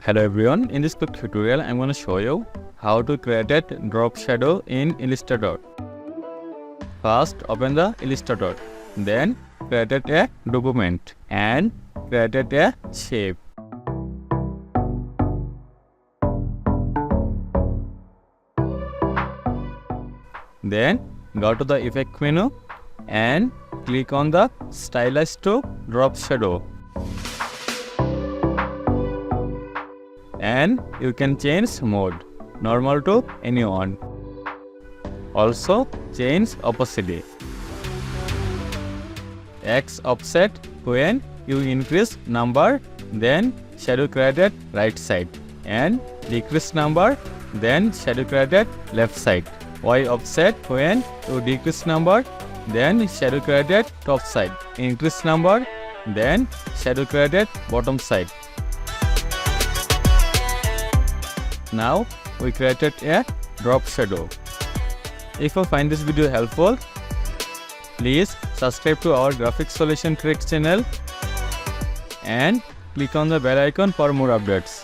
Hello everyone, in this quick tutorial I'm going to show you how to create a drop shadow in Illustrator. First open the Illustrator, then create a document and create a shape. Then go to the effect menu and click on the stylize to drop shadow. And you can change mode, normal to anyone. Also change opacity. X offset when you increase number, then shadow created right side, and decrease number, then shadow created left side. Y offset when you decrease number, then shadow created top side. Increase number, then shadow created bottom side. Now we created a drop shadow. If you find this video helpful, please subscribe to our graphic solution tricks channel and click on the bell icon for more updates.